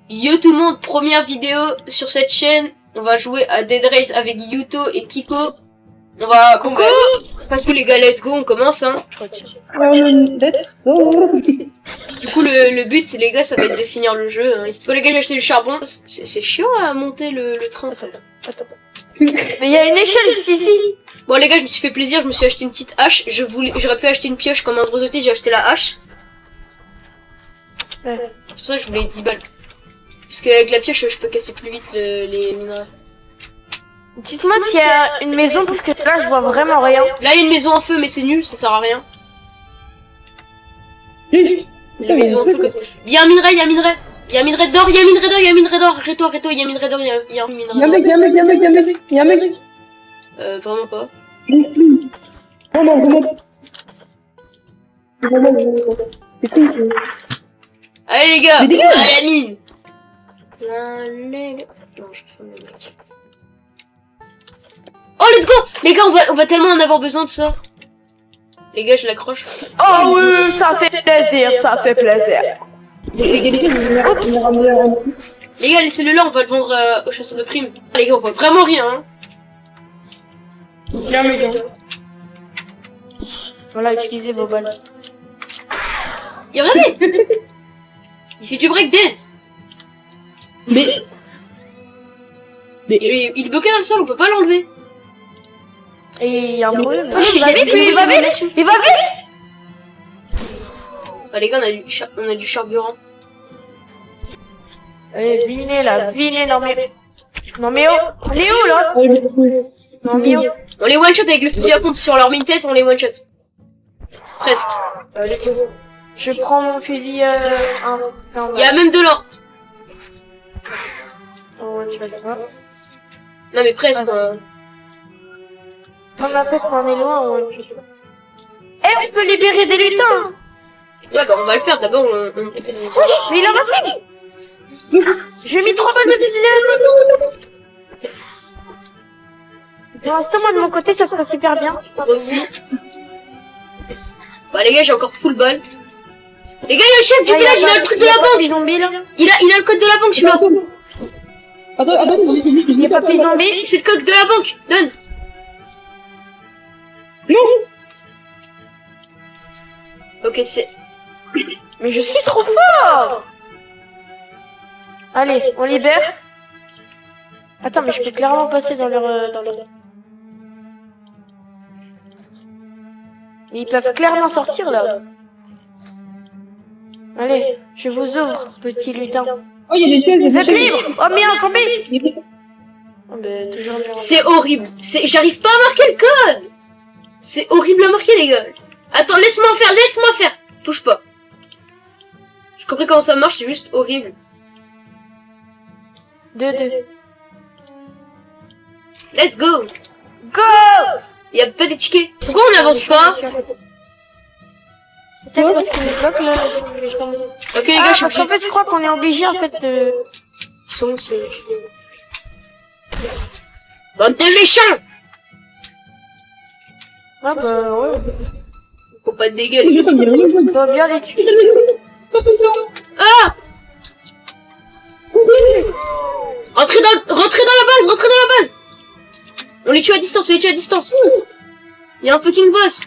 Yo tout le monde, première vidéo sur cette chaîne. On va jouer à Dead Race avec Yuto et Kiko. On va... Parce que les gars, let's go, on commence hein. Let's go. Du coup le but c'est les gars, ça va être de finir le jeu. Hein. Bon les gars, j'ai acheté du charbon. C'est chiant à monter le train. Attends. Mais il y a une échelle juste ici. Bon les gars, je me suis fait plaisir, je me suis acheté une petite hache. J'aurais pu acheter une pioche comme un drosoté, j'ai acheté la hache. Ouais. C'est pour ça que je voulais 10 balles. Parce qu'avec la pioche, je peux casser plus vite les minerais. Dites-moi s'il y a une maison parce que là je vois vraiment rien. Là, il y a une maison en feu, mais c'est nul, ça sert à rien. Une maison en feu comme ça. Il y a un minerai, il y a un minerai. Il y a un minerai d'or, il y a un minerai d'or, il y a un minerai d'or. Arrête-toi, il y a un minerai d'or, il y a un minerai d'or. Il y a un mec. Vraiment pas. Allez les gars, à la mine. Non, je fais le mec. Oh, let's go. Les gars, on va tellement en avoir besoin de ça. Les gars, je l'accroche. Oh oui, ça fait plaisir, ça fait plaisir. Les gars, laissez-le là, on va le vendre au chasseur de primes. Les gars, on voit vraiment rien. Hein. Voilà, utilisez vos balles. Et regardez. Il fait du breakdance. Mais Il est bloqué dans le sol, on peut pas l'enlever. Et il y a un problème. Il va vite, Il va vite. Ah les gars, on a du carburant. Allez, vinez là, vinez, non mais oh, on est où là? Non mais oh. On les one-shot avec le fusil à pompe sur leur mine-tête, on les one-shot. Presque. Allez, je prends mon fusil Il y a même de l'or. Non mais presque. On m'appelle quand on est loin. Eh, on peut libérer des lutins. Ouais bah on va le faire, d'abord on... Mais il en a 5. J'ai mis 3 balles de fusil à Pour l'instant, moi de mon côté, ça se passe hyper bien. Moi aussi. Bah les gars, j'ai encore full balle. Les gars, il y a le chef du village, il a le truc de la banque. Zombie, là. Il a le code de la banque, celui-là. Attends, Il n'y a pas plus zombie. C'est le code de la banque, donne. Non. Ok, c'est... Mais je suis trop fort. Allez, on libère. Attends, mais je peux clairement passer dans leur... Ils peuvent clairement sortir, là. Allez, je vous ouvre, petit lutin. Oh, il y a des chaises. Vous êtes libre. Oh, mais un zombie. Oh, ben, toujours bien. C'est horrible. J'arrive pas à marquer le code. C'est horrible à marquer, les gars. Attends, laisse-moi faire. Touche pas. Je comprends comment ça marche, c'est juste horrible. 2-2. Let's go. Go. Y a pas de tickets. Pourquoi on n'avance pas? Peut-être parce qu'il me bloque, là. Ok, les gars, je parce suis qu'en fait, je crois qu'on est obligé, en fait, de... c'est... Bande de méchants. Ah, bah, ouais. Faut pas te dégueuler. On doit bien les tuer. Ah! Rentrez dans la base. On les tue à distance, Il y a un fucking boss.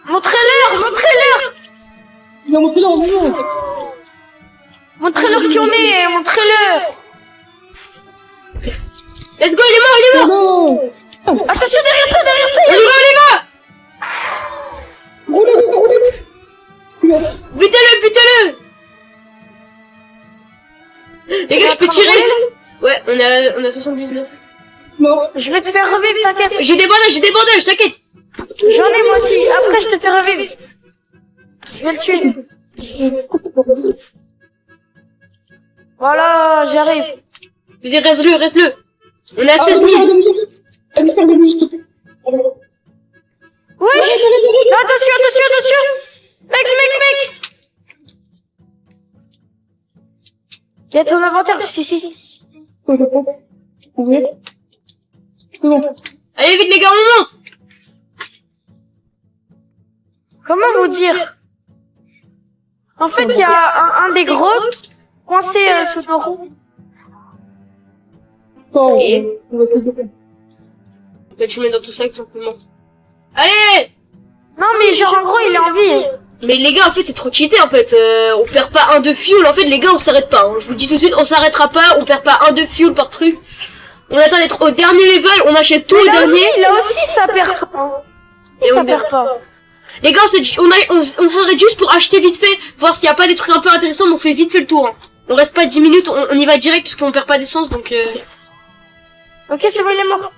Montrez-leur. Il a monté là en haut. Montrez-leur qui on est, montrez-leur. Let's go, il est mort. Non. Attention, derrière toi. On y va. Roulez. Butez-le. Les gars, je peux tirer? Ouais, on a 79. Mort. Je vais te faire revivre, t'inquiète. J'ai des bandages, t'inquiète. J'en ai moi aussi. Après, je te fais revivre. Je vais le tuer. Voilà, j'arrive. Vas-y, reste-le. On est à 16 000. Oui. Attention. Mec. Il y a ton inventaire juste ici. Ouvrir. C'est bon. Allez vite les gars, on monte. Comment vous dire? En fait, il y a un des groupes coincé sous nos roues. Oh, Et on va se développer. bah, tu mets dans tout ça tout simplement. Allez! Non, mais genre, en gros, il est en vie. Mais les gars, en fait, c'est trop cheaté, en fait. On perd pas un de fuel. En fait, les gars, on s'arrête pas. Hein. Je vous dis tout de suite, on s'arrêtera pas. On perd pas un de fuel par truc. On attend d'être au dernier level. On achète tout au dernier. Là aussi, ça perd pas. Et ça on perd pas. Les gars, on s'arrête juste pour acheter vite fait. Voir s'il y a pas des trucs un peu intéressants. Mais on fait vite fait le tour. Hein. On reste pas 10 minutes. On y va direct parce qu'on perd pas d'essence. Donc, Ok, c'est bon, il est mort.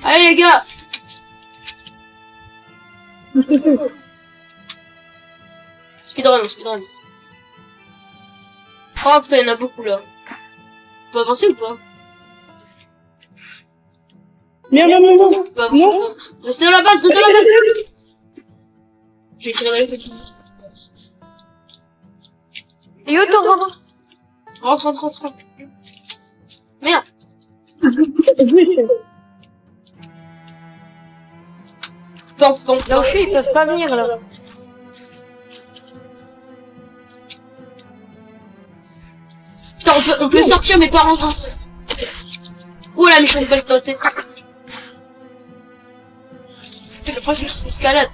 allez, les gars. Speedrun, speedrun. Oh putain, il y en a beaucoup là. On peut avancer ou pas? Merde. On peut avancer, Non. on peut avancer. Restez dans la base, restez dans la base. Je vais tirer dans les petits. Yoto, rentre. Rentre. Merde. Bon. Là où je suis, ils peuvent pas venir, là. Putain, on peut sortir, mes parents rentrent. Ouh la méchante balle dans la tête. Le prochain, c'est escalade.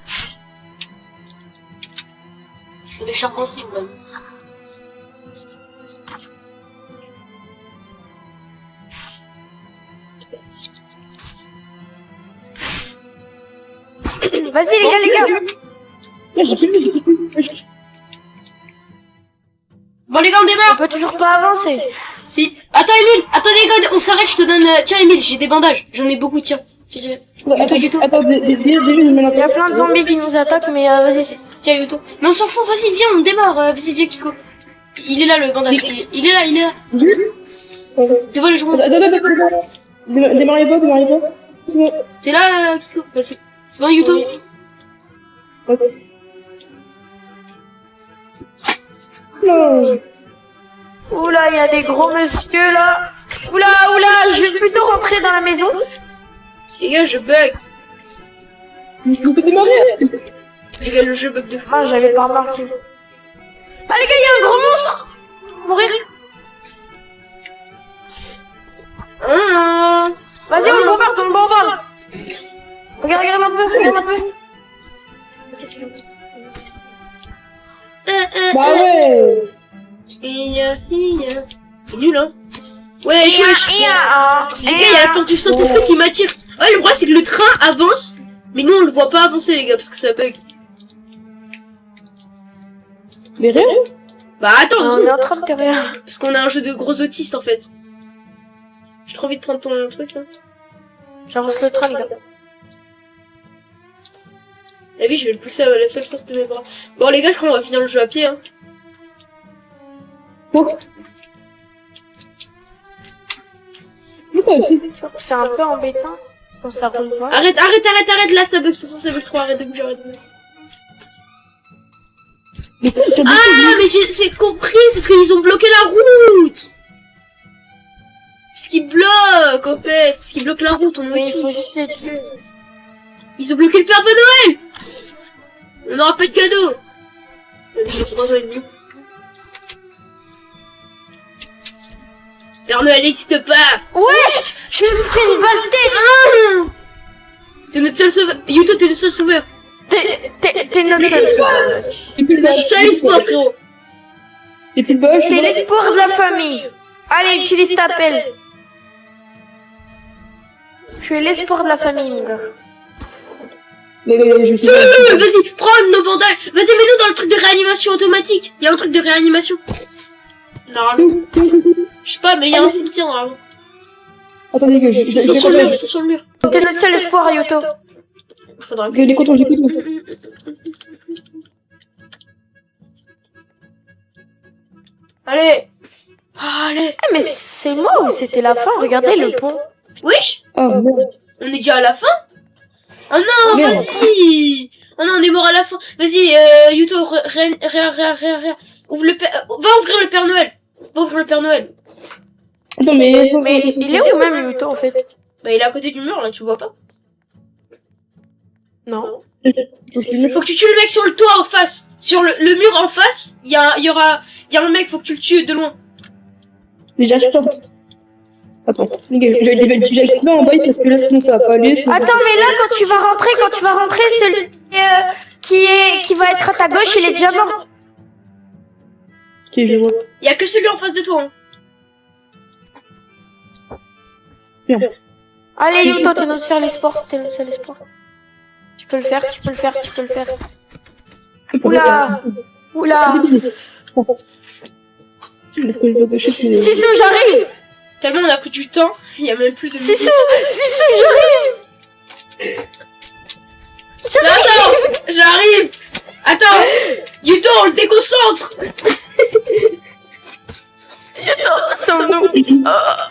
Je fais des charpenteries, man. Vas-y, les gars. J'ai plus vu. Bon, les gars, on On démarre. peut toujours pas avancer. Si. Attends, Emile. Attends, les gars, on s'arrête, je te donne... Tiens, Emile, j'ai des bandages. J'en ai beaucoup, tiens. Tiens. Attends, déjà, je me mets Il y a plein de zombies qui nous attaquent, mais vas-y. Tiens, Yuto. Mais on s'en fout, vas-y, viens, on démarre. Vas-y, viens, Kiko. Il est là, le bandage. Il est là. Devant les journaux. Attends. Démarrez pas. C'est bon. T'es là, Kiko. Vas-y. C'est bon, Yuto. Vas-y. Non. Oula, il y a des gros monsieur, là. Oula, je vais plutôt rentrer dans la maison. Les gars, je bug. Je peux démarrer. Les gars, le jeu bug de fou. Ah, j'avais pas remarqué. Ah, les gars, il y a un gros monstre. Mourir. Vas-y, on le bombarde. Regarde un peu. Ok, c'est bon. Bah ouais. C'est nul, hein. Wesh. Les gars, il y a la force du Saint-Esprit qui m'attire. Ouais, le problème, c'est que le train avance. Mais nous, on le voit pas avancer, les gars, parce que ça bug. Mais rien. Bah, attends, On est en train de terrain. parce qu'on a un jeu de gros autistes, en fait. J'ai trop envie de prendre ton truc, là. J'avance le train, les gars. La vie, je vais le pousser à la seule force de mes bras. Bon, les gars, je crois qu'on va finir le jeu à pied, hein. C'est un peu embêtant quand ça roule pas. Arrête, là, ça bug trop, arrête de bouger, Ah, mais j'ai compris, parce qu'ils ont bloqué la route. Parce qu'ils bloquent, en fait. Parce qu'ils bloquent la route, on est Oui, il faut autiste. juste les tuer. Ils ont bloqué le Père Noël. On n'aura pas de cadeau. J'ai 3 ans et demi. Père Noël n'existe pas. Ouais, je me suis pris une balle de tête. T'es notre seul sauveur. Yuto, t'es le seul sauveur. T'es notre seul sauveur. Et puis T'es notre seul espoir, frérot. Et puis bah, je T'es l'espoir de la famille. Allez, utilise ta pelle. Tu es l'espoir de la famille, mon gars. je suis Vas-y, prends nos bandages. Vas-y, mets-nous dans le truc de réanimation automatique. Il y a un truc de réanimation. Normalement. Je sais pas, mais il y a un cimetière normalement. Attendez, que Ils sont sur le mur, ils sont sur le mur. T'es notre seul espoir, Yoto. Faudra que... Les contours. Allez. Allez. Ah, mais c'est moi ou c'était la fin? Regardez le pont. Wesh, Ah, merde. on est déjà à la fin. Oh non, Merde. vas-y. Oh non, on est mort à la fin. Vas-y, Yuto, ouvre le père... Va ouvrir le Père Noël. Va ouvrir le Père Noël. Attends, mais Il est où même, Yoto, en fait? Bah, il est à côté du mur, là, tu le vois pas? Non. Touche le mur. Faut que tu tues le mec sur le toit en face. Sur le mur en face, il y a un mec, faut que tu le tues de loin. Mais j'arrive pas. Attends, les gars, j'allais couper en bas parce que là sinon ça va pas aller. sinon ça- Attends, mais là, quand tu vas rentrer, celui qui va être à ta gauche, il est déjà mort. Ok, je vois. Il y a que celui en face de toi. Hein. Allez, Yuto, t'es notre sur les sports, t'es notre sur les sports. Tu peux le faire, tu peux le faire, tu peux le faire. Oula. Oula. Laisse-moi le gauche, Sissou, j'arrive. Tellement on a pris du temps, il y a même plus de Sissou, musique. Sissou, j'arrive. Attends, j'arrive. Attends, Yuto, on le déconcentre. Yuto, sauve-nous.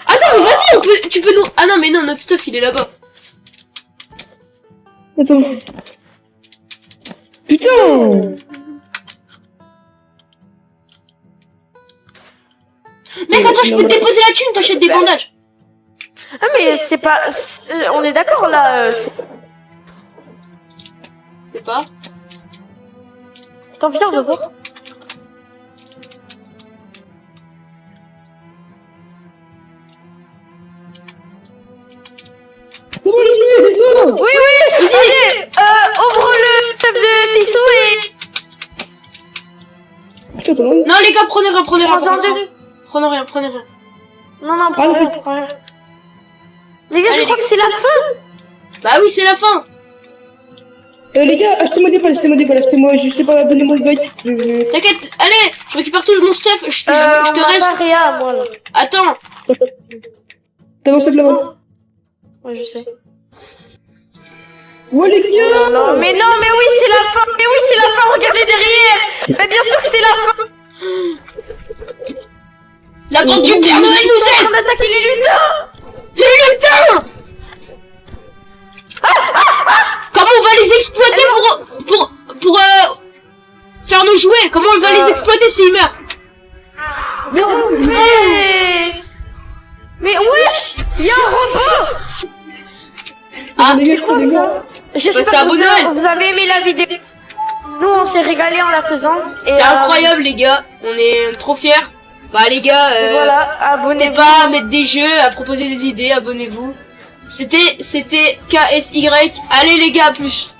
Attends, mais vas-y, tu peux nous... Ah non, mais non, notre stuff, il est là-bas. Attends. Putain. Mec, attends, je peux te déposer la thune, t'achètes des bandages. Ah, mais c'est pas... On est d'accord, là. C'est pas... Attends, viens, on va voir. Comment le jouer? Let's go. Oui, oui, vas-y. Ouvre le stuff de Sissou et... Putain, attends. Non, les gars, prenez rien, prenez rien. Prends-en deux. Prenez rien, prenez rien. Non, non, prends rien, prends rien. Les gars, Allez, je crois les que c'est la fin. Bah oui, c'est la fin. Les gars, achetez-moi des balles, achetez-moi, je sais pas, donnez-moi une balle. T'inquiète, allez, je récupère tout mon stuff, je te On reste. a pas rien, moi, là. Attends, T'as lancé de là-bas. Ouais, je sais. Ouais, les gars. Non, mais oui, c'est la fin. Mais oui, c'est la fin, regardez derrière. Mais bien sûr que c'est la fin. la grande du Père Noël Ils nous sont en aide. train d'attaquer les lutins. Les lutins. Comment on va les exploiter pour faire nos jouets? Comment on va les exploiter s'ils meurent? Mais wesh, il y a un robot. Ah, Les gars, je peux les gars. J'espère c'est un que beau Noël. vous avez aimé la vidéo. Nous, on s'est régalé en la faisant. Et c'est incroyable les gars, on est trop fiers. Bah les gars, voilà, n'hésitez abonnez-vous. pas à mettre des jeux, à proposer des idées, abonnez-vous. C'était KSY. Allez les gars, à plus.